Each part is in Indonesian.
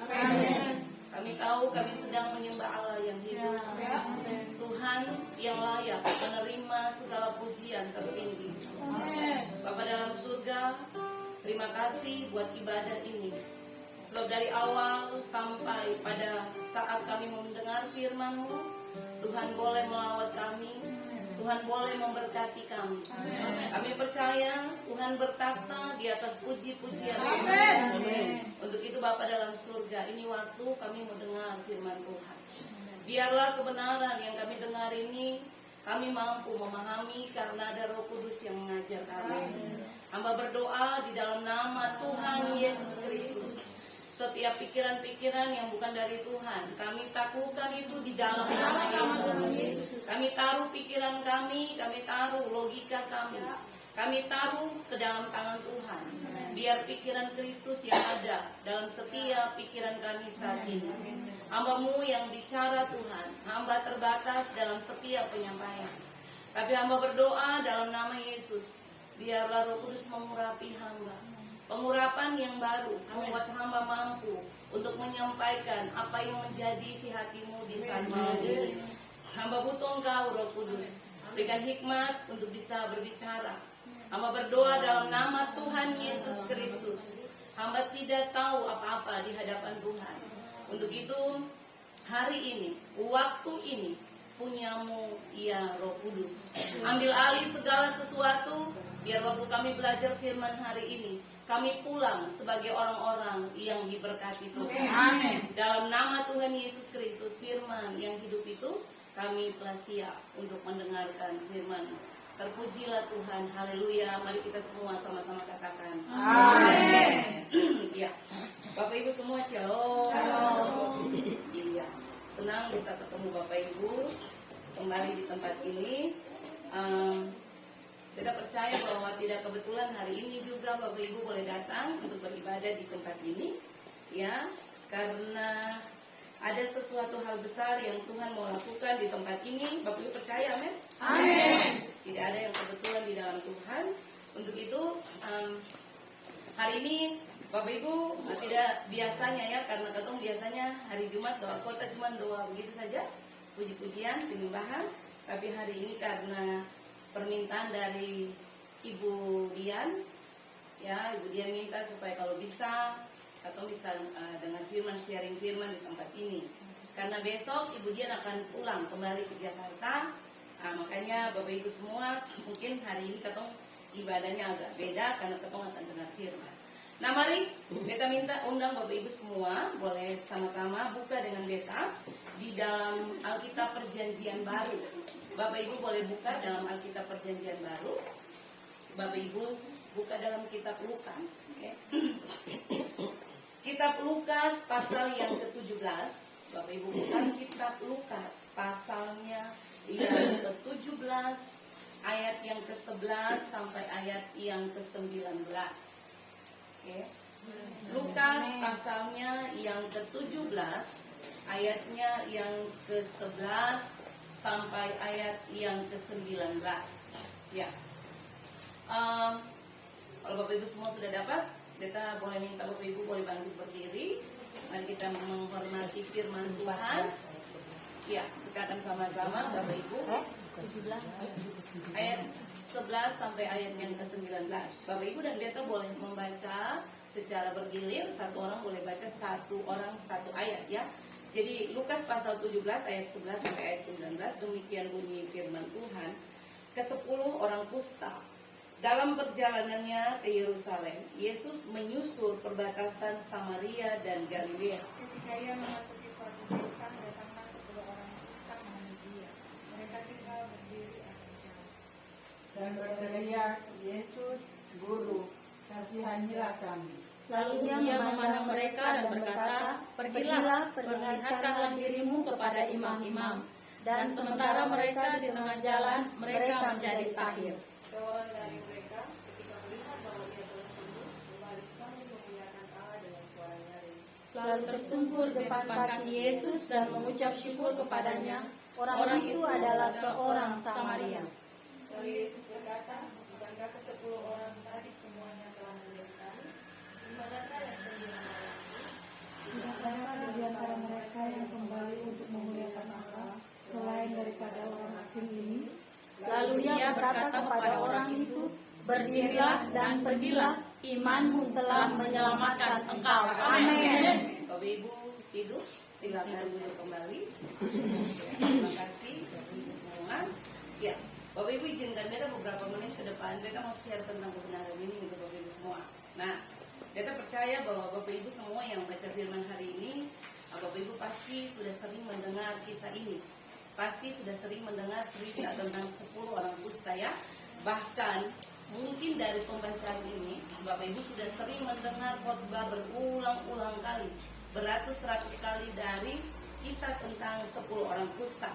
Amin. Kami tahu kami sedang menyembah Allah yang hidup, Tuhan yang layak menerima segala pujian tertinggi. Bapa dalam surga, terima kasih buat ibadah ini. Sebab dari awal sampai pada saat kami mendengar firman-Mu, Tuhan boleh melawat kami, Tuhan boleh memberkati kami. Kami percaya Tuhan berkata di atas puji-pujian. Untuk itu Bapa dalam surga, ini waktu kami mendengar firman Tuhan. Biarlah kebenaran yang kami dengar ini kami mampu memahami karena ada Roh Kudus yang mengajar kami. Hamba berdoa di dalam nama Tuhan Yesus Kristus. Setiap pikiran-pikiran yang bukan dari Tuhan, kami taklukkan itu di dalam nama Yesus. Kami taruh pikiran kami taruh logika kami taruh ke dalam tangan Tuhan. Biar pikiran Kristus yang ada dalam setiap pikiran kami saat ini. Hamba-Mu yang bicara Tuhan, hamba terbatas dalam setiap penyampaian. Tapi hamba berdoa dalam nama Yesus, biarlah Roh Kudus mengurapi hamba. Pengurapan yang baru membuat hamba mampu untuk menyampaikan apa yang menjadi isi hati-Mu di saat malam ini. Hamba butuh Engkau Roh Kudus, berikan hikmat untuk bisa berbicara. Hamba berdoa dalam nama Tuhan Yesus Kristus. Hamba tidak tahu apa-apa di hadapan Tuhan. Untuk itu hari ini, waktu ini punya-Mu ya Roh Kudus. Ambil alih segala sesuatu, biar waktu kami belajar firman hari ini, kami pulang sebagai orang-orang yang diberkati Tuhan. Amin. Dalam nama Tuhan Yesus Kristus, firman yang hidup itu, kami telah siap untuk mendengarkan firman. Terpujilah Tuhan, haleluya. Mari kita semua sama-sama katakan amin. Ya, Bapak Ibu semua shalom. Iya, senang bisa ketemu Bapak Ibu kembali di tempat ini. Kita percaya bahwa tidak kebetulan hari ini juga Bapak Ibu boleh datang untuk beribadah di tempat ini, ya, karena ada sesuatu hal besar yang Tuhan mau lakukan di tempat ini. Bapak Ibu percaya, amin? Amin. Tidak ada yang kebetulan di dalam Tuhan. Untuk itu hari ini Bapak Ibu tidak biasanya ya, karena ketemu biasanya hari Jumat doa kota cuma doa begitu saja, puji-pujian, penyembahan. Tapi hari ini karena permintaan dari Ibu Dian, ya, Ibu Dian minta supaya kalau bisa atau bisa dengan firman, sharing firman di tempat ini. Karena besok Ibu Dian akan pulang kembali ke Jakarta. Makanya Bapak Ibu semua mungkin hari ini ketong ibadahnya agak beda karena ketong akan dengar firman. Nah mari beta minta undang Bapak Ibu semua boleh sama-sama buka dengan beta di dalam Alkitab Perjanjian Baru. Bapak Ibu boleh buka dalam Alkitab Perjanjian Baru. Bapak Ibu buka dalam kitab Lukas, okay? Kitab Lukas pasal yang ke-17. Bapak Ibu buka kitab Lukas pasalnya yang ke-17 ayat yang ke-11 sampai ayat yang ke-19. Okay? Lukas pasalnya yang ke-17 ayatnya yang ke-11 sampai ayat yang ke-19. Ya. Kalau Bapak Ibu semua sudah dapat, kita boleh minta Bapak Ibu boleh bantu berdiri. Mari kita menghormati firman Tuhan. Ya, kita akan sama-sama Bapak Ibu 17 ayat 11 sampai ayat yang ke-19. Bapak Ibu dan Beta boleh membaca secara bergilir, satu orang boleh baca satu orang satu ayat ya. Jadi Lukas pasal 17 ayat 11 sampai ayat 19, demikian bunyi firman Tuhan. Ke-10 orang kusta. Dalam perjalanannya ke Yerusalem, Yesus menyusur perbatasan Samaria dan Galilea. Ketika ia memasuki suatu desa, datanglah 10 orang kusta menemui dia. Mereka tinggal berdiri akan jauh. Dan berteriak, Yesus, Guru, kasihanilah kami. Lalu ia memandang mereka dan berkata, pergilah, perlihatkanlah dirimu kepada imam-imam. Dan sementara mereka di tengah jalan, mereka menjadi tahir. Seorang dari mereka, ketika melihat bahwa ia telah sembuh, kembali sambil memuliakan Allah dengan suara nyaring. Lalu tersungkur di depan kaki Yesus dan mengucap syukur kepadanya. Orang itu adalah seorang Samaria. Lalu Yesus berkata, bukankah ke-10 orang tadi semuanya telah melihat kami? Di manakah yang 9 orang itu? berkata kepada orang itu, berdirilah dan pergilah, imanmu telah menyelamatkan engkau. Amin. Bapak Ibu hidup, silakan duduk kembali. Terima kasih Bapak Ibu semua. Ya, Bapak Ibu izinkan beta beberapa menit ke depan, beta mau share tentang kebenaran ini untuk Bapak Ibu semua. Nah, beta percaya bahwa Bapak Ibu semua yang baca firman hari ini, Bapak Ibu pasti sudah sering mendengar kisah ini. Pasti sudah sering mendengar cerita tentang 10 orang kusta ya. Bahkan mungkin dari pembacaan ini Bapak Ibu sudah sering mendengar khotbah berulang-ulang kali, beratus-ratus kali dari kisah tentang 10 orang kusta.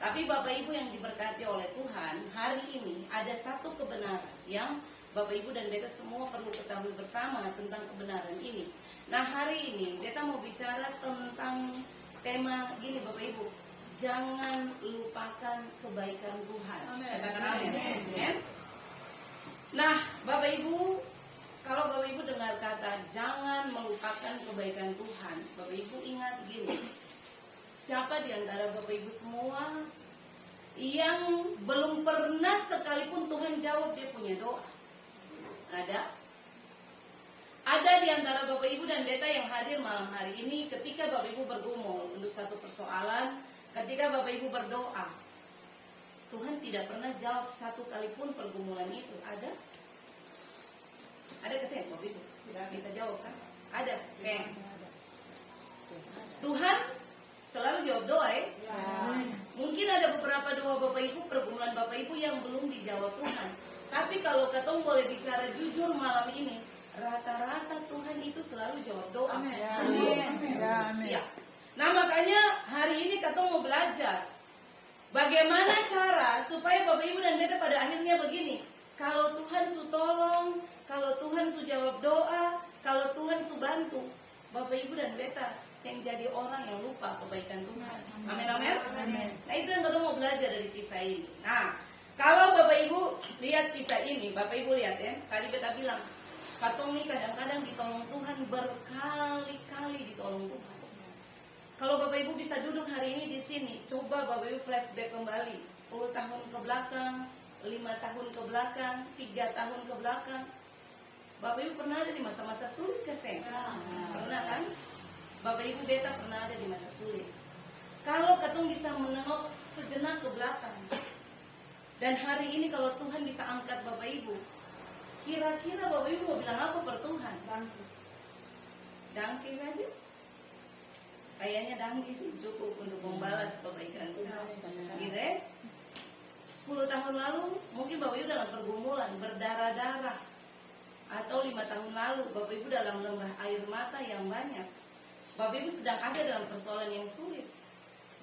Tapi Bapak Ibu yang diberkati oleh Tuhan, hari ini ada satu kebenaran yang Bapak Ibu dan beta semua perlu ketahui bersama tentang kebenaran ini. Nah, hari ini beta mau bicara tentang tema gini Bapak Ibu, jangan lupakan kebaikan Tuhan. Katakan amin. Nah, Bapak Ibu, kalau Bapak Ibu dengar kata jangan melupakan kebaikan Tuhan, Bapak Ibu ingat gini, siapa di antara Bapak Ibu semua yang belum pernah sekalipun Tuhan jawab dia punya doa? Ada? Ada di antara Bapak Ibu dan beta yang hadir malam hari ini ketika Bapak Ibu bergumul untuk satu persoalan, ketika Bapak Ibu berdoa, Tuhan tidak pernah jawab satu kali pun pergumulan itu. Ada? Ada kesen Bapak Ibu? Bisa jawab kan? Ada. Kesen. Tuhan selalu jawab doa ya? Mungkin ada beberapa doa Bapak Ibu, pergumulan Bapak Ibu yang belum dijawab Tuhan. Tapi kalau ketong boleh bicara jujur malam ini, rata-rata Tuhan itu selalu jawab doa. Amin. Ya. Nah, makanya hari ini ketong mau belajar bagaimana cara supaya Bapak Ibu dan beta pada akhirnya begini. Kalau Tuhan su tolong, kalau Tuhan su jawab doa, kalau Tuhan su bantu, Bapak Ibu dan beta yang jadi orang yang lupa kebaikan Tuhan. Amin, amin. Nah, itu yang ketong mau belajar dari kisah ini. Nah, kalau Bapak Ibu lihat kisah ini, Bapak Ibu lihat ya, tadi beta bilang, katong nih kadang-kadang ditolong Tuhan, berkali-kali ditolong Tuhan. Kalau Bapak Ibu bisa duduk hari ini di sini, coba Bapak Ibu flashback kembali 10 tahun ke belakang, 5 tahun ke belakang, 3 tahun ke belakang. Bapak Ibu pernah ada di masa-masa sulit kesen? Pernah kan? Bapak Ibu beta pernah ada di masa sulit. Kalau ketong bisa menengok sejenak ke belakang, dan hari ini kalau Tuhan bisa angkat Bapak Ibu, kira-kira Bapak Ibu mau bilang apa per Tuhan? Dangki saja? Kayaknya dangki sih cukup untuk membalas kebaikan Tuhan. Gitu. 10 tahun lalu mungkin Bapak Ibu dalam pergumulan, berdarah-darah. Atau 5 tahun lalu Bapak Ibu dalam lembah air mata yang banyak. Bapak Ibu sedang ada dalam persoalan yang sulit.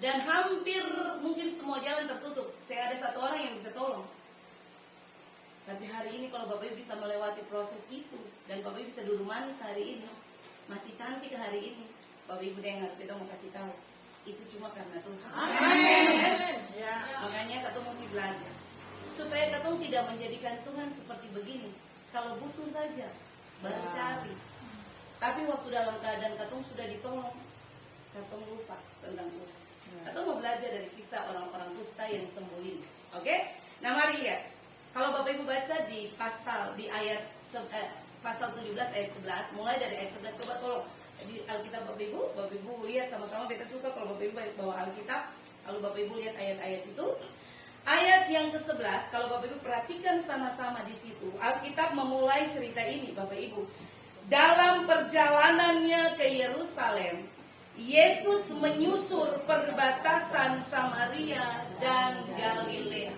Dan hampir mungkin semua jalan tertutup. Saya ada satu orang yang bisa tolong. Tapi hari ini kalau Bapak Ibu bisa melewati proses itu, dan Bapak Ibu bisa duduk manis hari ini, masih cantik hari ini, Bapak Ibu dengar, kita mau kasih tahu, itu cuma karena Tuhan. Amin. Makanya katong mesti belajar supaya katong tidak menjadikan Tuhan seperti begini. Kalau butuh saja baru cari. Tapi waktu dalam keadaan katong sudah ditolong, katong lupa tentang Tuhan. Katong mau belajar dari kisah orang-orang kusta yang sembuh ini. Oke? Nah, mari lihat. Kalau Bapak Ibu baca di pasal pasal 17 ayat 11, mulai dari ayat 11, coba tolong di Alkitab Bapak Ibu lihat sama-sama. Beta suka kalau Bapak Ibu bawa Alkitab, lalu Bapak Ibu lihat ayat-ayat itu. Ayat yang ke-11, kalau Bapak Ibu perhatikan sama-sama di situ, Alkitab memulai cerita ini, Bapak Ibu. Dalam perjalanannya ke Yerusalem, Yesus menyusur perbatasan Samaria dan Galilea.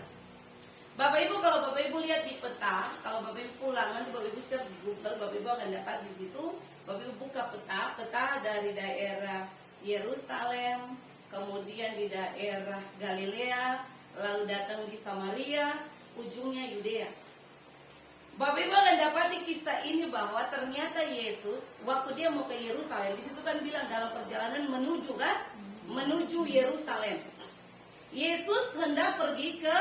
Bapak Ibu, kalau Bapak Ibu lihat di peta, kalau Bapak Ibu pulang nanti Bapak Ibu search di Google, Bapak Ibu akan dapat di situ. Bapak Ibu buka peta dari daerah Yerusalem, kemudian di daerah Galilea, lalu datang di Samaria, ujungnya Yudea. Bapak Ibu akan dapati kisah ini bahwa ternyata Yesus waktu dia mau ke Yerusalem, di situ kan bilang dalam perjalanan menuju kan, menuju Yerusalem. Yesus hendak pergi ke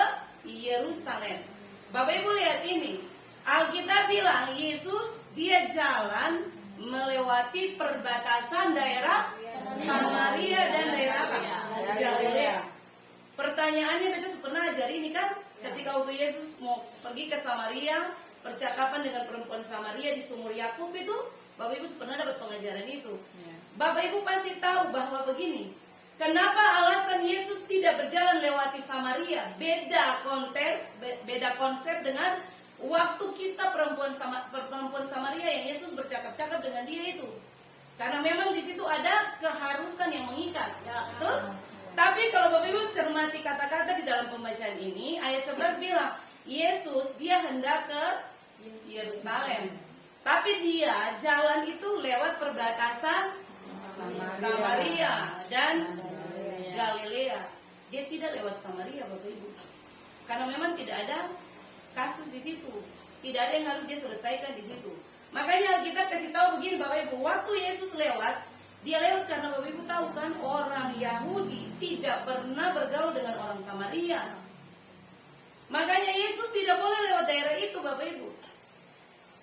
Yerusalem. Bapak Ibu lihat ini, Alkitab bilang Yesus dia jalan melewati perbatasan daerah Samaria dan daerah apa? Galilea. Pertanyaannya beta pernah ajar ini kan, Ketika waktu Yesus mau pergi ke Samaria, percakapan dengan perempuan Samaria di sumur Yakub itu, Bapak Ibu pernah dapat pengajaran itu. Bapak Ibu pasti tahu bahwa begini, kenapa alasan Yesus tidak berjalan lewati Samaria? Beda konteks, beda konsep dengan waktu kisah perempuan Samaria yang Yesus bercakap-cakap dengan dia itu. Karena memang di situ ada keharusan yang mengikat, betul? Tapi kalau Bapak Ibu cermati kata-kata di dalam pembacaan ini, ayat 11 bilang, Yesus dia hendak ke Yerusalem. Tapi dia jalan itu lewat perbatasan Samaria dan Galilea. Dia tidak lewat Samaria, Bapak Ibu. Karena memang tidak ada kasus di situ. Tidak ada yang harus dia selesaikan di situ. Makanya kita kasih tahu begini Bapak Ibu, waktu Yesus lewat, dia lewat karena Bapak Ibu tahu kan orang Yahudi tidak pernah bergaul dengan orang Samaria. Makanya Yesus tidak boleh lewat daerah itu Bapak Ibu.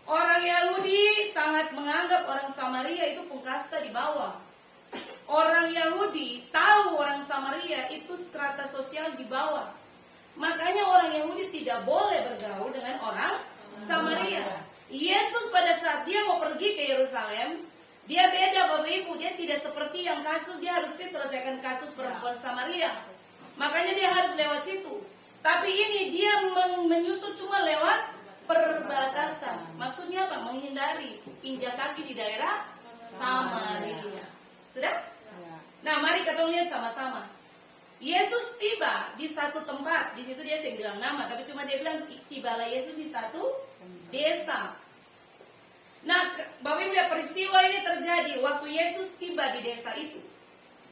Orang Yahudi sangat menganggap orang Samaria itu pungkasta di bawah. Orang Yahudi tahu orang Samaria itu strata sosial di bawah. Makanya orang Yahudi tidak boleh bergaul dengan orang Samaria. Yesus pada saat dia mau pergi ke Yerusalem, dia beda Bapak Ibu. Dia tidak seperti yang kasus, dia harus selesaikan kasus perempuan Samaria. Makanya dia harus lewat situ. Tapi ini dia menyusut cuma lewat perbatasan. Maksudnya apa? Menghindari injak kaki di daerah Samaria. Sudah? Nah, mari kita lihat sama-sama. Yesus tiba di satu tempat. Di situ dia sering bilang nama, tapi cuma dia bilang tibalah Yesus di satu desa. Nah, Bapak Ibu lihat peristiwa ini terjadi waktu Yesus tiba di desa itu.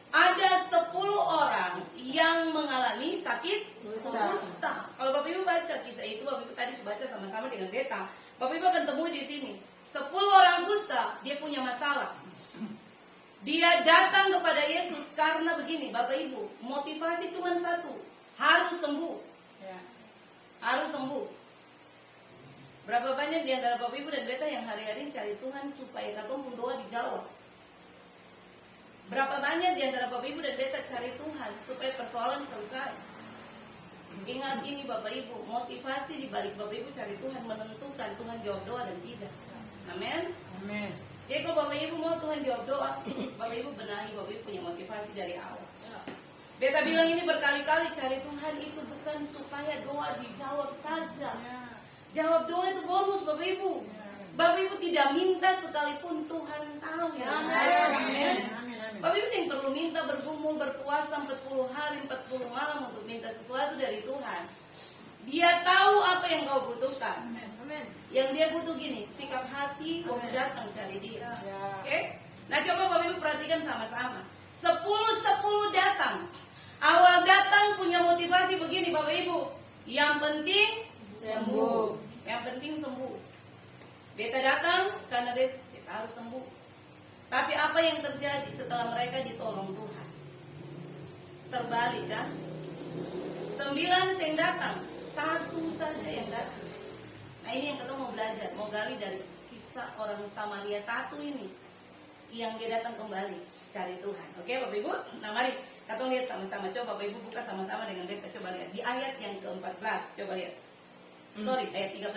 Ada 10 orang yang mengalami sakit kusta. Kalau Bapak Ibu baca kisah itu, Bapak Ibu tadi sudah baca sama-sama dengan Beta. Bapak Ibu akan temui di sini 10 orang kusta, dia punya masalah. Dia datang kepada Yesus karena begini, Bapak Ibu, motivasi cuma satu, harus sembuh. Harus sembuh. Berapa banyak di antara Bapak Ibu dan Beta yang hari-hari cari Tuhan supaya katong pun doa dijawab? Berapa banyak di antara Bapak Ibu dan Beta cari Tuhan supaya persoalan selesai? Ingat ini Bapak Ibu, motivasi di balik Bapak Ibu cari Tuhan menentukan Tuhan jawab doa dan tidak. Amin. Amin. Jadi kalau Bapak Ibu mau Tuhan jawab doa, Bapak Ibu benahi, Bapak Ibu punya motivasi dari awal. Beta bilang ini berkali-kali, cari Tuhan itu bukan supaya doa dijawab saja. Jawab doa itu bonus Bapak Ibu. Bapak Ibu tidak minta sekalipun Tuhan tahu. Amin. Bapak Ibu yang perlu minta, bergumul, berpuasa 40 hari, 40 malam untuk minta sesuatu dari Tuhan. Dia tahu apa yang kau butuhkan. Yang dia butuh gini, sikap hati, kau datang cari dia. Oke? Nah coba Bapak Ibu perhatikan sama-sama. 10 datang. Awal datang punya motivasi begini Bapak Ibu. Yang penting sembuh. Yang penting sembuh. Beta datang karena beta harus sembuh. Tapi apa yang terjadi setelah mereka ditolong Tuhan? Terbalik kan? 9 yang datang, 1 saja yang datang. Nah ini yang kita mau belajar, mau gali dari kisah orang Samaria 1 ini, yang dia datang kembali cari Tuhan. Oke Bapak Ibu? Nah mari kita lihat sama-sama. Coba Bapak Ibu buka sama-sama dengan Beta. Coba lihat di ayat yang ke-14. Coba lihat. Ayat 13.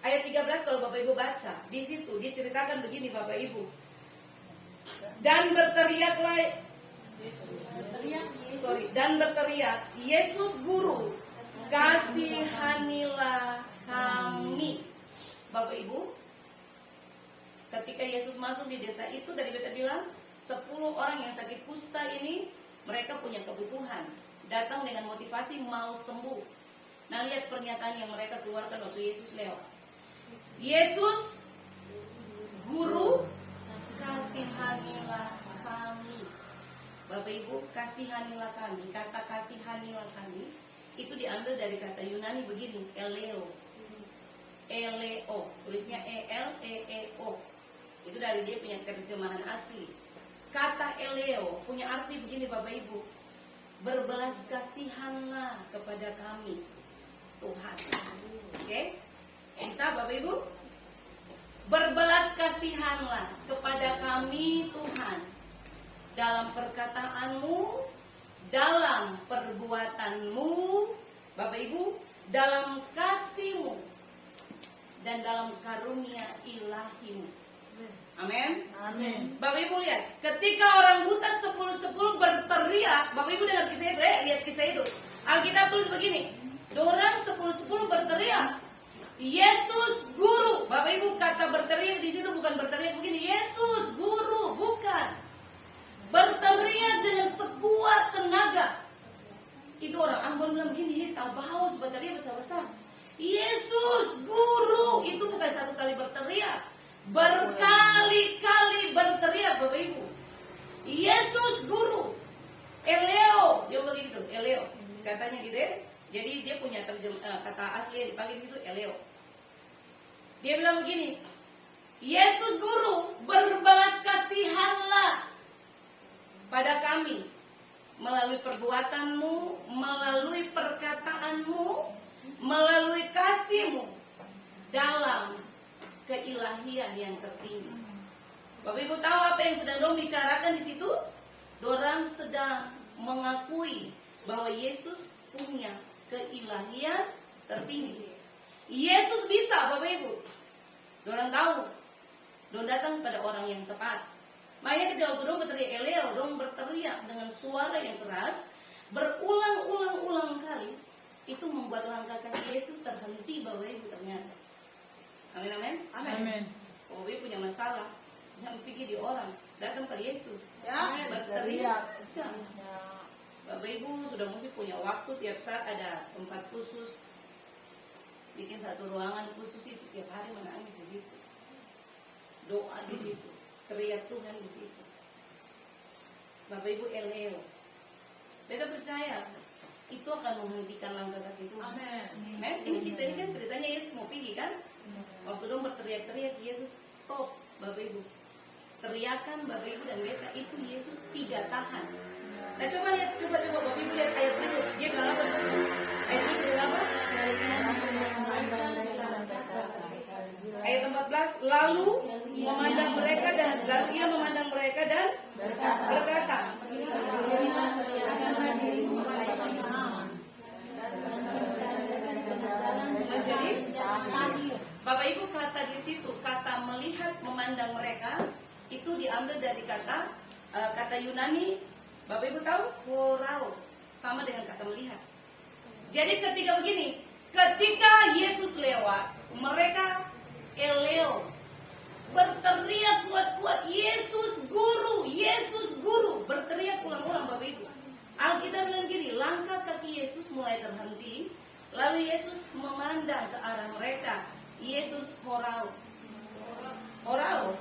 Ayat 13 kalau Bapak Ibu baca, di situ dia ceritakan begini Bapak Ibu. Dan berteriaklah dan berteriak, Yesus Guru, kasihanilah kami. Bapak Ibu, ketika Yesus masuk di desa itu, tadi Beta bilang 10 orang yang sakit kusta ini, mereka punya kebutuhan, datang dengan motivasi mau sembuh. Nah lihat pernyataan yang mereka keluarkan waktu Yesus lewat. Yesus Guru, kasihanilah kami. Bapak Ibu, kasihanilah kami. Kata kasihanilah kami itu diambil dari kata Yunani begini, eleo. Eleo, tulisnya E-L-E-E-O. Itu dari dia punya terjemahan asli. Kata eleo punya arti begini Bapak Ibu, berbelas kasihanlah kepada kami Tuhan. Oke? Bisa Bapak Ibu? Berbelas kasihanlah kepada kami Tuhan, dalam perkataanmu, dalam perbuatanmu, Bapak Ibu, dalam kasih-Mu dan dalam karunia ilahi-Mu. Amin. Amin. Bapak Ibu lihat, ketika orang buta 10-10 berteriak, Bapak Ibu dengar kisah itu, lihat kisah itu. Alkitab tulis begini, dorang 10-10 berteriak, Yesus Guru. Bapak Ibu, kata berteriak di situ bukan berteriak begini, Yesus Guru, bukan. Berteriak dengan sekuat tenaga. Itu orang Ambon bilang begini, tak haus berteriak besar-besar. Yesus Guru, itu bukan satu kali berteriak, berkali-kali berteriak Bapak Ibu. Yesus Guru, Eleo, dia bilang gitu, Eleo, katanya gitu ya. Jadi dia punya kata asli yang dipakai di situ Eleo. Dia bilang begini, Yesus Guru, berbalas kasihanlah pada kami melalui perbuatanmu, melalui perkataanmu, melalui kasih-Mu dalam keilahian yang tertinggi. Bapak Ibu tahu apa yang sedang dong bicarakan di situ? Dorang sedang mengakui bahwa Yesus punya keilahian tertinggi. Yesus bisa, Bapak Ibu. Dorang tahu. Dorang datang pada orang yang tepat. Makanya ketika dorang berteriak Eleo, dorang berteriak dengan suara yang keras, berulang-ulang kali. Itu membuat langkah kaki Yesus terhenti, Bapak Ibu, ternyata. Amin, amin. Amin. Bapak Ibu punya masalah, jangan pikir di orang, datang pada Yesus. Ya, Berteriak saja. Bapak Ibu sudah mesti punya waktu tiap saat ada tempat khusus, bikin satu ruangan khusus itu tiap hari menangis di situ, doa di situ, teriak Tuhan di situ. Bapak Ibu Eleo, beta percaya itu akan menghentikan langkah kaki Tuhan. Amin. Ini kisah ini kan ceritanya Yesus mau pergi kan? Waktu dong berteriak-teriak, Yesus stop, Bapak Ibu. Teriakan Bapak Ibu dan beta itu Yesus tidak tahan. Nah coba lihat, coba Bapak Ibu lihat ayat itu. Dia bilang apa? Ayat itu bilang apa? Ayat 14, lalu memandang mereka dan lalu ia memandang mereka dan berkata, menjadi Bapak Ibu, kata di situ, kata melihat memandang mereka itu diambil dari kata Yunani. Bapak Ibu tahu, horao, sama dengan kata melihat. Jadi ketika begini, ketika Yesus lewat, mereka eleo, berteriak kuat-kuat, Yesus Guru, berteriak ulang-ulang Bapak Ibu. Alkitab bilang gini, langkah kaki Yesus mulai terhenti, lalu Yesus memandang ke arah mereka. Yesus horao. Horao.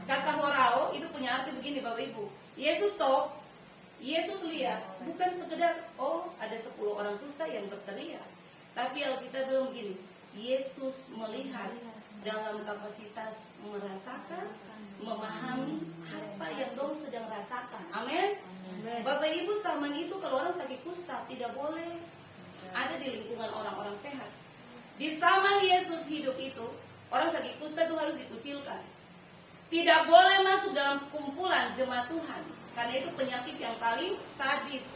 Kata horao itu punya arti begini Bapak Ibu. Yesus stop, Yesus lihat, bukan sekedar ada 10 orang kusta yang berteriak. Tapi Alkitab bilang begini, Yesus melihat dalam kapasitas merasakan, memahami apa yang dong sedang rasakan. Amin. Bapak Ibu, zaman itu kalau orang sakit kusta tidak boleh ada di lingkungan orang-orang sehat. Di zaman Yesus hidup itu, orang sakit kusta itu harus dikucilkan. Tidak boleh masuk dalam kumpulan jemaat Tuhan, karena itu penyakit yang paling sadis.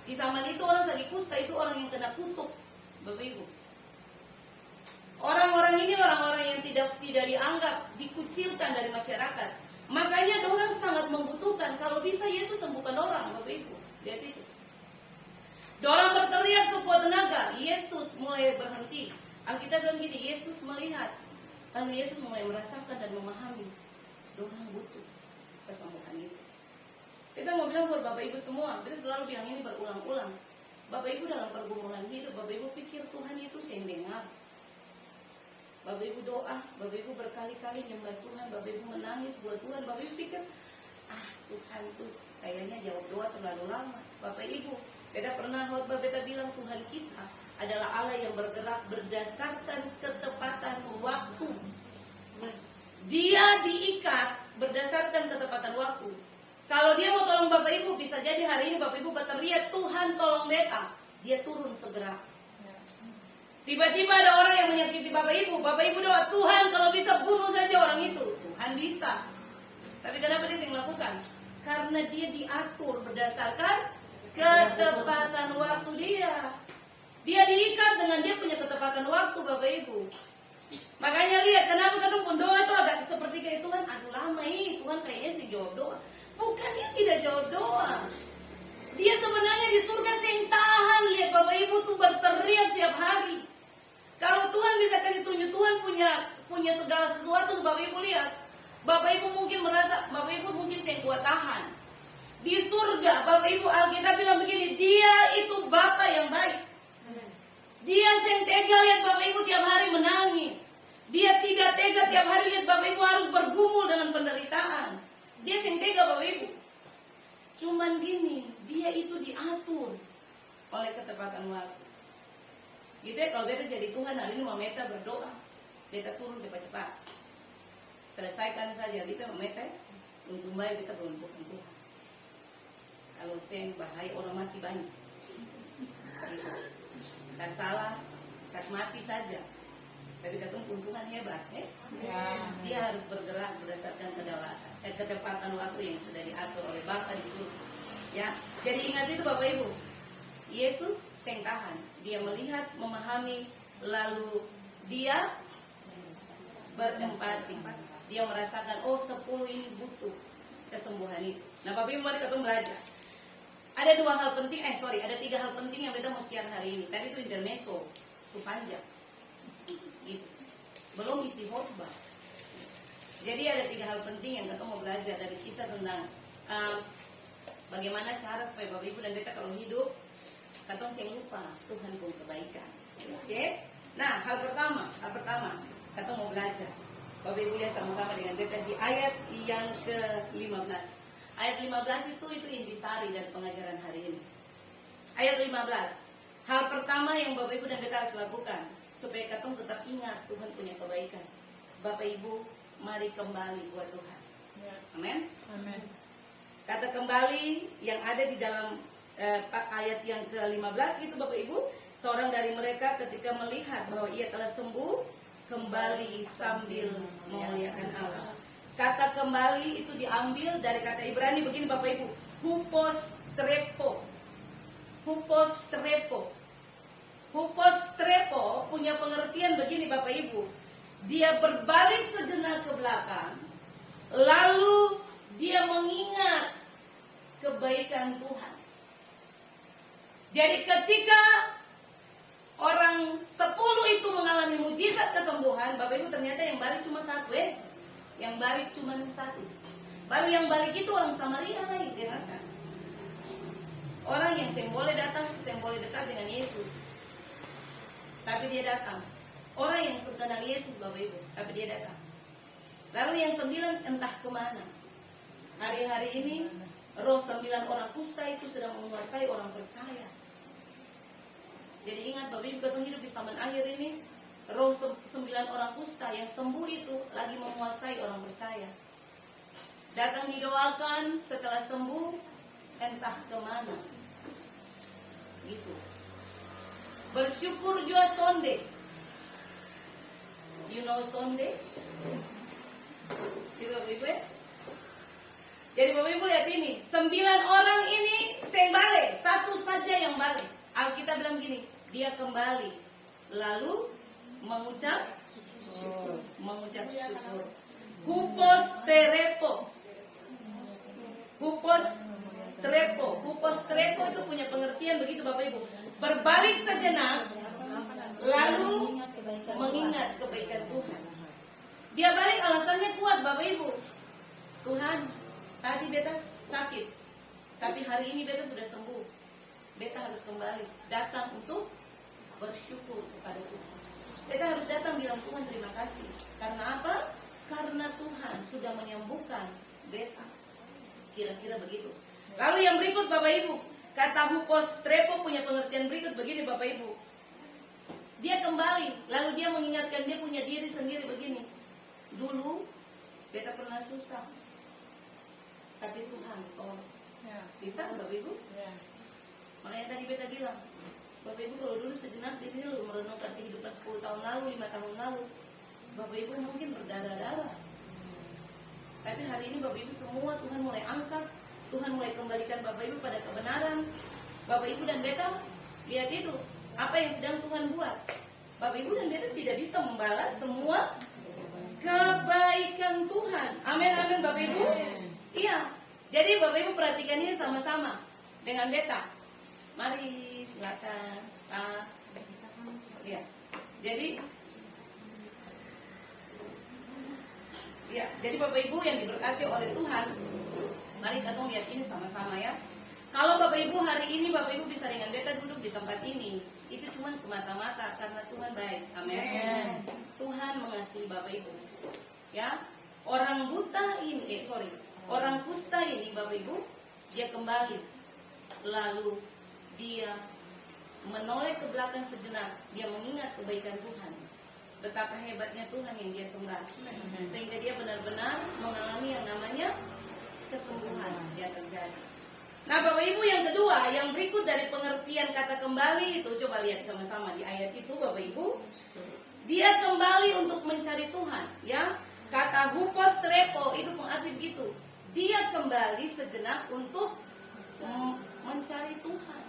Di zaman itu orang sakit kusta itu orang yang kena kutuk, Bapak Ibu. Orang-orang ini orang-orang yang tidak dianggap, dikucilkan dari masyarakat. Makanya orang sangat membutuhkan, kalau bisa Yesus sembuhkan orang, Bapak Ibu. Lihat itu. Orang berteriak sekuat tenaga, Yesus mulai berhenti. Alkitab bilang gini, Yesus melihat, lalu Yesus mulai merasakan dan memahami. Orang butuh kesembuhan itu. Kita mau bilang buat Bapak Ibu semua, kita selalu bilang ini berulang-ulang. Bapak Ibu dalam pergumulan hidup, Bapak Ibu pikir Tuhan itu yang dengar. Bapak Ibu doa, Bapak Ibu berkali-kali nyembah Tuhan, Bapak Ibu menangis buat Tuhan, Bapak Ibu pikir, Tuhan tuh kayaknya jawab doa terlalu lama. Bapak Ibu, beta pernah khotbah, beta bilang Tuhan kita adalah Allah yang bergerak berdasarkan ketepatan waktu. Dia diikat berdasarkan ketepatan waktu. Kalau dia mau tolong Bapak Ibu, bisa jadi hari ini Bapak Ibu berteriak, Tuhan tolong beta, dia turun segera. Tiba-tiba ada orang yang menyakiti Bapak Ibu doa, Tuhan kalau bisa bunuh saja orang itu. Tuhan bisa. Tapi kenapa dia yang melakukan? Karena dia diatur berdasarkan Ketepatan waktu dia. Dia diikat dengan dia punya ketepatan waktu, Bapak Ibu. Makanya lihat kenapa kita pun doa itu agak seperti kayak Tuhan, aduh lama Tuhan kayaknya sih jawab doa. Bukan, dia tidak jawab doa. Dia sebenarnya di surga sing tahan. Lihat Bapak Ibu tuh berteriak setiap hari. Kalau Tuhan bisa kasih tunjuk, Tuhan punya segala sesuatu, Bapak Ibu lihat. Bapak Ibu mungkin merasa, Bapak Ibu mungkin sing kuat tahan. Di surga, Bapak Ibu, Alkitab bilang begini, dia itu Bapa yang baik. Dia yang tega lihat Bapak Ibu tiap hari menangis. Dia tidak tega tiap hari lihat Bapak Ibu harus bergumul dengan penderitaan. Dia yang tega Bapak Ibu. Cuman gini, dia itu diatur oleh ketepatan waktu. Gitu ya, kalau beta jadi Tuhan hari ini mau meta berdoa, beta turun cepat-cepat. Selesaikan saja, kita mau meta, untuk baik kita belum Tuhan. Kalau saya bahaya orang mati banyak. Kan salah, kan mati saja. Tapi kata keuntungan hebat, Dia harus bergerak berdasarkan kedaulatan, ketepatan waktu yang sudah diatur oleh Bapa di surga. Ya, jadi ingat itu Bapak Ibu. Yesus yang tahan, dia melihat, memahami, lalu dia berempati. Dia merasakan, 10 ini butuh kesembuhan itu. Nah, Bapak Ibu mari kita belajar. Ada 3 hal penting yang beta mau share hari ini. Tadi itu intermezzo, panjang. Gitu. Belum isi khotbah. Jadi ada 3 hal penting yang kita mau belajar dari kisah tentang bagaimana cara supaya Bapak Ibu dan beta kalau hidup katong sing lupa Tuhan pun kebaikan. Oke? Nah, hal pertama katong mau belajar. Bapak Ibu lihat sama-sama dengan beta di ayat yang ke-15. Ayat 15 itu intisari dari pengajaran hari ini. Ayat 15. Hal pertama yang Bapak Ibu dan beta harus lakukan supaya katong tetap ingat Tuhan punya kebaikan. Bapak Ibu, mari kembali buat Tuhan. Amin. Amin. Kata kembali yang ada di dalam ayat yang ke-15 itu Bapak Ibu, seorang dari mereka ketika melihat bahwa ia telah sembuh, kembali sambil memuliakan Allah. Kata kembali itu diambil dari kata Ibrani begini Bapak Ibu, hupostrepo. Hupostrepo punya pengertian begini Bapak Ibu. Dia berbalik sejenak ke belakang, lalu dia mengingat kebaikan Tuhan. Jadi ketika orang 10 itu mengalami mujizat kesembuhan, Bapak Ibu ternyata yang balik cuma 1, Yang balik cuma 1. Baru yang balik itu orang Samaria lagi, dengarkan. Orang yang boleh datang, boleh dekat dengan Yesus, tapi dia datang. Orang yang kenal Yesus Bapak Ibu, tapi dia datang. Lalu yang 9 entah kemana. Hari-hari ini roh 9 orang kusta itu sedang menguasai orang percaya. Jadi ingat Bapak Ibu, kita hidup di zaman akhir ini, roh 9 orang kusta yang sembuh itu lagi menguasai orang percaya. Datang didoakan, setelah sembuh entah kemana. Gitu. Bersyukur jua sonde. You know sonde? Gitu Bapak Ibu ya? Jadi Bapak Ibu lihat ini, 9 orang ini yang balik, 1 saja yang balik. Alkitab bilang gini, dia kembali lalu mengucap syukur. Hupostrepo itu punya pengertian begitu Bapak Ibu. Berbalik sejenak lalu mengingat kebaikan Tuhan. Dia balik alasannya kuat Bapak Ibu. Tuhan, tadi beta sakit, tapi hari ini beta sudah sembuh. Beta harus kembali datang untuk bersyukur kepada Tuhan. Beta harus datang bilang Tuhan terima kasih. Karena apa? Karena Tuhan sudah menyembuhkan beta. Kira-kira begitu. Lalu yang berikut Bapak Ibu, kata hupostrepo punya pengertian berikut begini Bapak Ibu. Dia kembali, lalu dia mengingatkan dia punya diri sendiri begini. Dulu beta pernah susah, tapi Tuhan tolong. Bisa Bapak Ibu? Makanya tadi beta bilang, Bapak Ibu kalau dulu sejenak di sini lu merenungkan kehidupan 10 tahun lalu, 5 tahun lalu, Bapak Ibu mungkin berdarah-darah. Tapi hari ini Bapak Ibu semua Tuhan mulai angkat, Tuhan mulai kembalikan Bapak Ibu pada kebenaran. Bapak Ibu dan Beta lihat itu, apa yang sedang Tuhan buat. Bapak Ibu dan Beta tidak bisa membalas semua kebaikan Tuhan. Amin, amin Bapak Ibu. Iya. Jadi Bapak Ibu perhatikan ini sama-sama dengan Beta. Mari silakan. Ya. Jadi Bapak Ibu yang diberkati oleh Tuhan, mari kita lihat ini sama-sama ya. Kalau Bapak Ibu hari ini Bapak Ibu bisa dengan Beta duduk di tempat ini, itu cuma semata-mata karena Tuhan baik. Amin. Tuhan mengasihi Bapak Ibu. Ya. Orang kusta ini Bapak Ibu, dia kembali. Lalu dia menoleh ke belakang sejenak, dia mengingat kebaikan Tuhan. Betapa hebatnya Tuhan yang dia sembah. Sehingga dia benar-benar mengalami yang namanya kesembuhan yang terjadi. Nah Bapak Ibu yang kedua, yang berikut dari pengertian kata kembali itu, coba lihat sama-sama di ayat itu Bapak Ibu. Dia kembali untuk mencari Tuhan, ya. Kata hupostrepo itu pengerti begitu. Dia kembali sejenak untuk mencari Tuhan.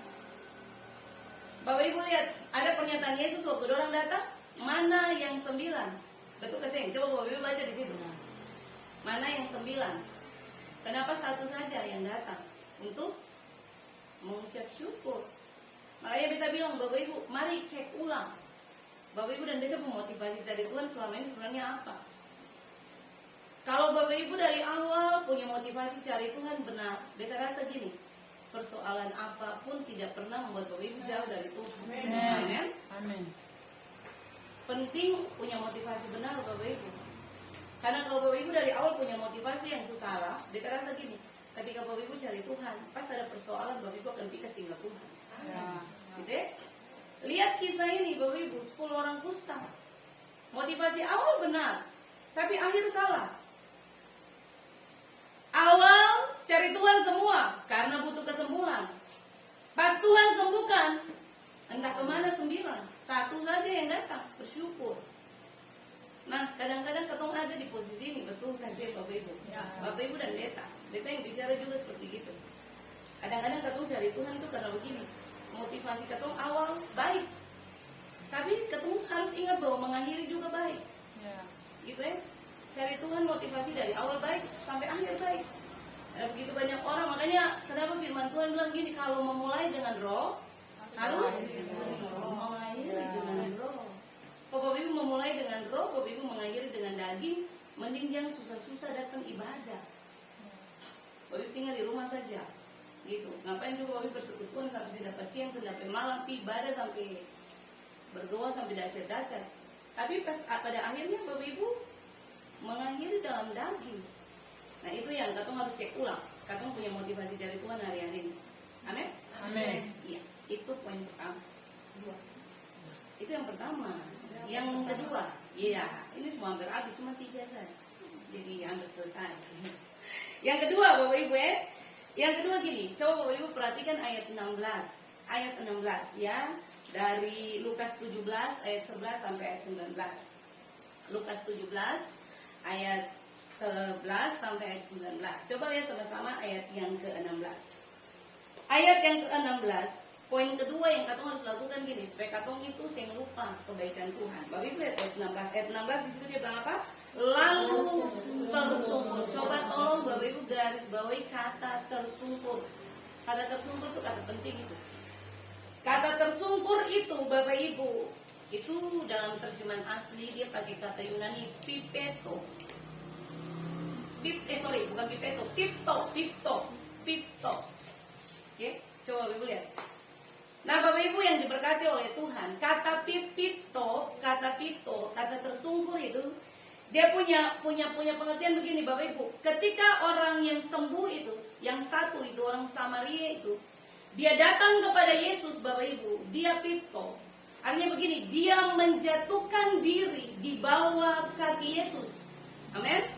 Bapak Ibu lihat, ada pernyataan Yesus waktu orang datang, mana yang 9? Betul kasih? Coba Bapak Ibu baca di situ. Mana yang 9? Kenapa satu saja yang datang? Untuk mengucap syukur. Makanya Beta bilang, Bapak Ibu, mari cek ulang. Bapak Ibu dan Beta memotivasi cari Tuhan selama ini sebenarnya apa? Kalau Bapak Ibu dari awal punya motivasi cari Tuhan benar, Beta rasa gini, persoalan apapun tidak pernah membuat Bapak Ibu jauh dari Tuhan. Amin. Amin. Penting punya motivasi benar Bapak Ibu. Karena kalau Bapak Ibu dari awal punya motivasi yang salah, Beta rasa gini, ketika Bapak Ibu cari Tuhan, pas ada persoalan Bapak Ibu akan pikas tinggal Tuhan. Gitu ya? Lihat kisah ini Bapak Ibu, 10 orang kusta. Motivasi awal benar, tapi akhir salah. Awal cari Tuhan semua karena butuh kesembuhan. Pas Tuhan sembuhkan, entah kemana 9, satu saja yang datang bersyukur. Nah kadang-kadang ketong ada di posisi ini, betul kasih Bapak Ibu. Bapak Ibu dan Beta yang bicara juga seperti gitu. Kadang-kadang ketong cari Tuhan itu karena begini, motivasi ketong awal baik, tapi ketong harus ingat bahwa mengakhiri juga baik. Gitu ya. Cari Tuhan motivasi dari awal baik sampai akhir baik. Ada begitu banyak orang, makanya kenapa firman Tuhan bilang gini, kalau memulai dengan roh harus mengakhiri dengan roh. Kalau Bapak Ibu memulai dengan roh, Bapak Ibu mengakhiri dengan daging, mending jangan susah-susah datang ibadah. Bapak Ibu tinggal di rumah saja, gitu. Ngapain juga Bapak Ibu bersekutuan sampai sampai siang, sampai malam, ibadah sampai berdoa sampai dasar-dasar. Tapi pada akhirnya Bapak Ibu mengakhiri dalam daging. Nah itu yang katong harus cek ulang. Katong punya motivasi cari Tuhan hari-hari ini. Amin? Amin. Iya, itu poin pertama. Itu yang pertama. Yang kedua, iya, ini semua hampir habis, cuma 3 saja. Jadi hampir selesai. Yang kedua Bapak Ibu ya. Yang kedua gini, coba Bapak Ibu perhatikan ayat 16. Ayat 16 ya. Dari Lukas 17 ayat 11 sampai ayat 19. Lukas 17 ayat 11 sampai ayat 19. Coba lihat sama-sama ayat yang ke-16. Ayat yang ke-16, poin kedua yang katong harus lakukan gini, supaya katong itu sing lupa kebaikan Tuhan. Bapak Ibu lihat ayat 16. Ayat 16 di situ dia bilang apa? Lalu tersungkur. Coba tolong Bapak Ibu garis bawahi kata tersungkur. Kata tersungkur itu kata penting itu. Kata tersungkur itu Bapak Ibu, itu dalam terjemahan asli dia pakai kata Yunani pipeto. Bukan pipeto, pipto. Oke, coba Bapak Ibu lihat. Nah Bapak Ibu yang diberkati oleh Tuhan, kata pipto, kata tersungkur itu dia punya pengertian begini Bapak Ibu. Ketika orang yang sembuh itu, yang satu itu orang Samaria itu, dia datang kepada Yesus Bapak Ibu, dia pipto. Artinya begini, dia menjatuhkan diri di bawah kaki Yesus. Amin.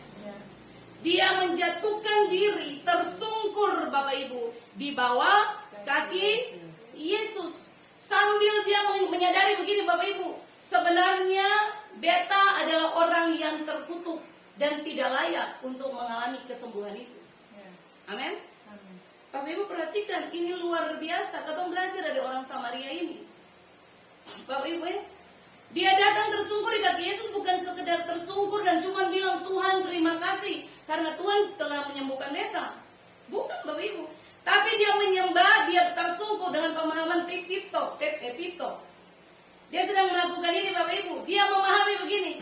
Dia menjatuhkan diri, tersungkur Bapak Ibu di bawah kaki Yesus. Sambil dia menyadari begini Bapak Ibu, sebenarnya Beta adalah orang yang terkutuk dan tidak layak untuk mengalami kesembuhan itu. Amin. Bapak Ibu perhatikan, ini luar biasa. Katong belajar dari orang Samaria ini. Bapak Ibu ya, dia datang tersungkur di kaki Yesus, bukan sekedar tersungkur dan cuma bilang, Tuhan terima kasih karena Tuhan telah menyembuhkan beta. Bukan Bapak Ibu. Tapi dia menyembah, dia tersungkur dengan pemahaman pipto. Dia sedang melakukan ini Bapak Ibu. Dia memahami begini,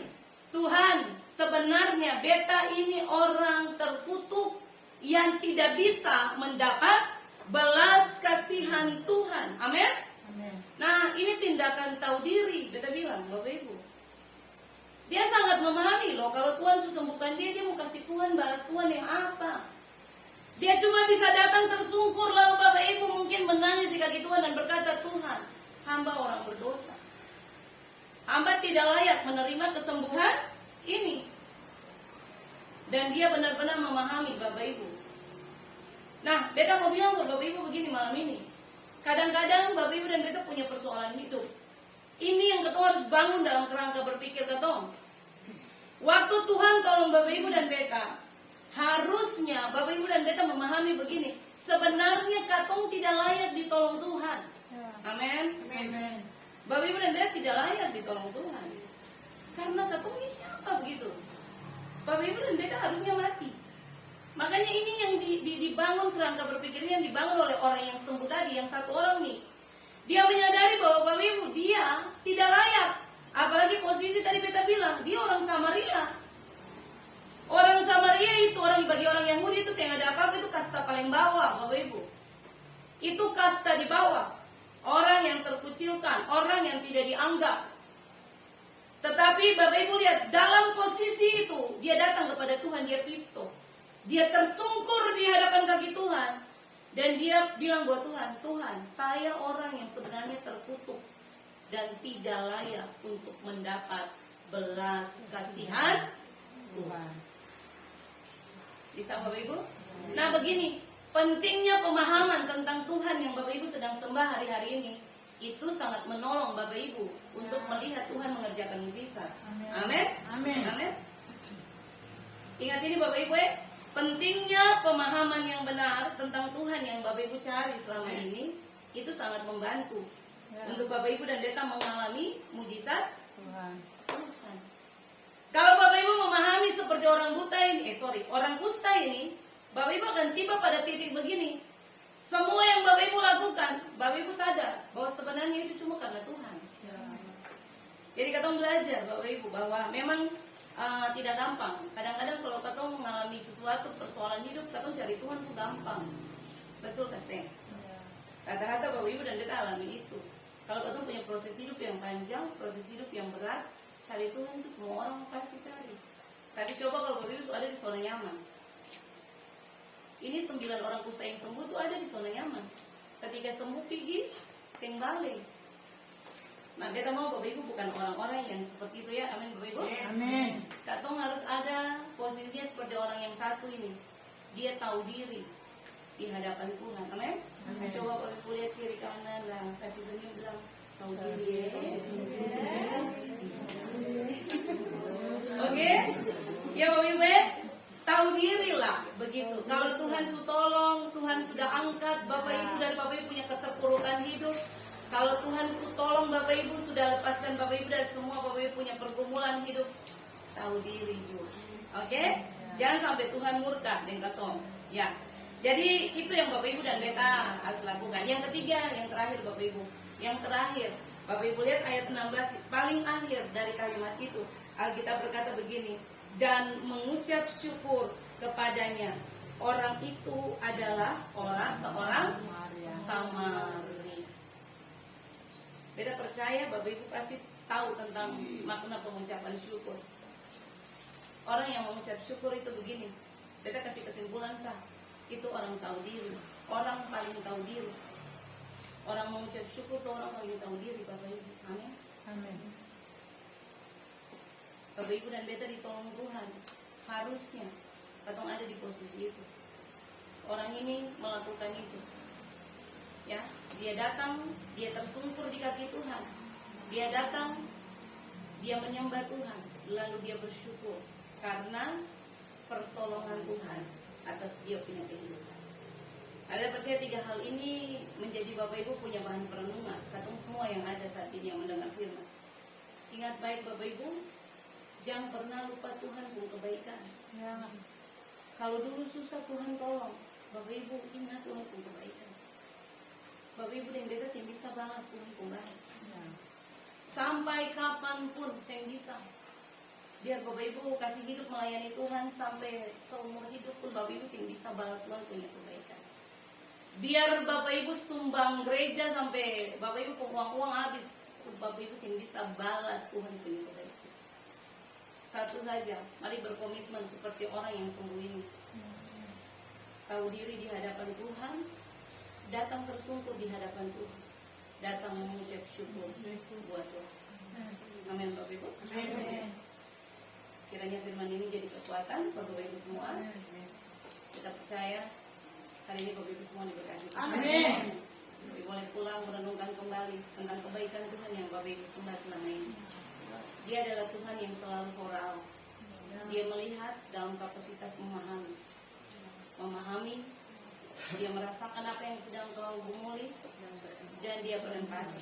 Tuhan sebenarnya beta ini orang terkutuk yang tidak bisa mendapat belas kasihan Tuhan. Amin. Nah, ini tindakan tahu diri, beta bilang, Bapak Ibu. Dia sangat memahami loh, kalau Tuhan sudah sembuhkan dia mau kasih Tuhan balas Tuhan yang apa? Dia cuma bisa datang tersungkur, lalu Bapak Ibu mungkin menangis di kaki Tuhan dan berkata, Tuhan, hamba orang berdosa. Hamba tidak layak menerima kesembuhan ini. Dan dia benar-benar memahami Bapak Ibu. Nah, beta mau bilang buat Bapak Ibu begini malam ini. Kadang-kadang Bapak Ibu dan beta punya persoalan hidup. Ini yang ketong harus bangun dalam kerangka berpikir ketong. Waktu Tuhan tolong Bapak Ibu dan beta, harusnya Bapak Ibu dan beta memahami begini. Sebenarnya katong tidak layak ditolong Tuhan. Amin. Bapak Ibu dan beta tidak layak ditolong Tuhan. Karena katong ini siapa begitu? Bapak Ibu dan beta harusnya mati. Makanya ini yang dibangun kerangka berpikirnya yang dibangun oleh orang yang sembuh tadi, yang satu orang nih. Dia menyadari bahwa Bapak Ibu dia tidak layak. Apalagi posisi tadi beta bilang, dia orang Samaria. Orang Samaria itu, bagi orang Yahudi itu yang ada apa-apa itu kasta paling bawah Bapak Ibu. Itu kasta di bawah. Orang yang terkucilkan, orang yang tidak dianggap. Tetapi Bapak Ibu lihat, dalam posisi itu dia datang kepada Tuhan, dia pipto. Dia tersungkur di hadapan kaki Tuhan. Dan dia bilang buat Tuhan, Tuhan, saya orang yang sebenarnya terkutuk dan tidak layak untuk mendapat belas kasihan Tuhan. Bisa Bapak Ibu? Nah begini, pentingnya pemahaman tentang Tuhan yang Bapak Ibu sedang sembah hari-hari ini, itu sangat menolong Bapak Ibu untuk melihat Tuhan mengerjakan mujizat. Amin. Amin. Ingat ini Bapak Ibu ya, pentingnya pemahaman yang benar tentang Tuhan yang Bapak Ibu cari selama ini, itu sangat membantu untuk Bapak Ibu dan beta mengalami mujizat Tuhan. Kalau Bapak Ibu memahami seperti orang buta ini, orang kusta ini, Bapak Ibu akan tiba pada titik begini. Semua yang Bapak Ibu lakukan, Bapak Ibu sadar bahwa sebenarnya itu cuma karena Tuhan. Jadi katong belajar Bapak Ibu bahwa memang tidak gampang. Kadang-kadang kalau katong mengalami sesuatu persoalan hidup, katong cari Tuhan itu gampang. Betul kasih. Rata-rata Bapak Ibu dan kita alami itu. Kalau katong punya proses hidup yang panjang, proses hidup yang berat, cari Tuhan itu semua orang pasti cari. Tapi coba kalau Bapak Ibu sudah ada di zona nyaman. Ini 9 orang kusta yang sembuh itu ada di zona nyaman. Ketika sembuh pergi, sing balik. Nah, beta mau Bapak Ibu bukan orang-orang yang seperti itu ya. Amin Bapak Ibu. Amin. Katong harus ada posisinya seperti orang yang satu ini. Dia tahu diri di hadapan Tuhan. Amin. Coba Bapak Ibu lihat kiri kanan lah, kasih senyum bilang tahu diri. Oke? Ya Bapak Ibu, tahu diri lah begitu. Kalau Tuhan sudah tolong, Tuhan sudah angkat Bapak Ibu dan Bapak Ibu punya keterpurukan hidup. Kalau Tuhan tolong Bapak Ibu, sudah lepaskan Bapak Ibu dari semua Bapak Ibu punya pergumulan hidup, tahu diri juga. Oke? Jangan sampai Tuhan murka dengan katong. Ya. Jadi itu yang Bapak Ibu dan beta harus lakukan. Yang ketiga, yang terakhir Bapak Ibu. Yang terakhir, Bapak Ibu lihat ayat 16 paling akhir dari kalimat itu. Alkitab berkata begini, dan mengucap syukur kepadanya. Orang itu adalah seorang Samaria. Beta percaya Bapak Ibu pasti tahu tentang makna pengucapan syukur. Orang yang mengucap syukur itu begini. Beta kasih kesimpulan sah. Itu orang tahu diri. Orang paling tahu diri. Orang mengucap syukur itu orang paling tahu diri Bapak Ibu. Amin. Amin. Bapak Ibu dan beta ditolong Tuhan. Harusnya katong ada di posisi itu. Orang ini melakukan itu. Ya, dia datang, dia tersungkur di kaki Tuhan. Dia datang, dia menyembah Tuhan, lalu dia bersyukur karena pertolongan Tuhan atas dia punya kehidupan. Saya percaya 3 hal ini menjadi Bapak Ibu punya bahan perenungan. Katong semua yang ada saat ini yang mendengar firman. Ingat baik Bapak Ibu, jangan pernah lupa Tuhan pun kebaikan. Kalau dulu susah Tuhan tolong, Bapak Ibu ingat Tuhan pun kebaikan. Bapak Ibu yang beta sih bisa balas Tuhan pun baik. Sampai kapanpun saya bisa. Biar Bapak Ibu kasih hidup melayani Tuhan sampai seumur hidup pun Bapak Ibu sih bisa balas Tuhan punya kebaikan. Biar Bapak Ibu sumbang gereja sampai Bapak Ibu uang habis, Bapak Ibu sih bisa balas Tuhan punya kebaikan. Satu saja, mari berkomitmen seperti orang yang sembuh ini. Tahu diri di hadapan Tuhan, datang tersungkur di hadapan Tuhan, datang mengucap syukur buat Tuhan. Amin Bapak Ibu. Amin. Kiranya firman ini jadi kekuatan buat Bapak Ibu semua. Kita percaya hari ini Bapak Ibu semua diberkati. Amin. Bapak Ibu boleh pulang merenungkan kembali tentang kebaikan Tuhan yang Bapak Ibu sembah selama ini. Dia adalah Tuhan yang selalu moral. Dia melihat dalam kapasitas memahami. Dia merasakan apa yang sedang kau gumuli dan dia berempati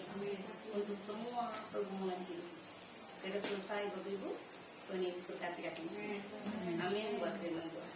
untuk semua pergumulan hidup. Kita selesai Bapak Ibu. Tuhan Yesus berkati kita. Amin buat firman Tuhan.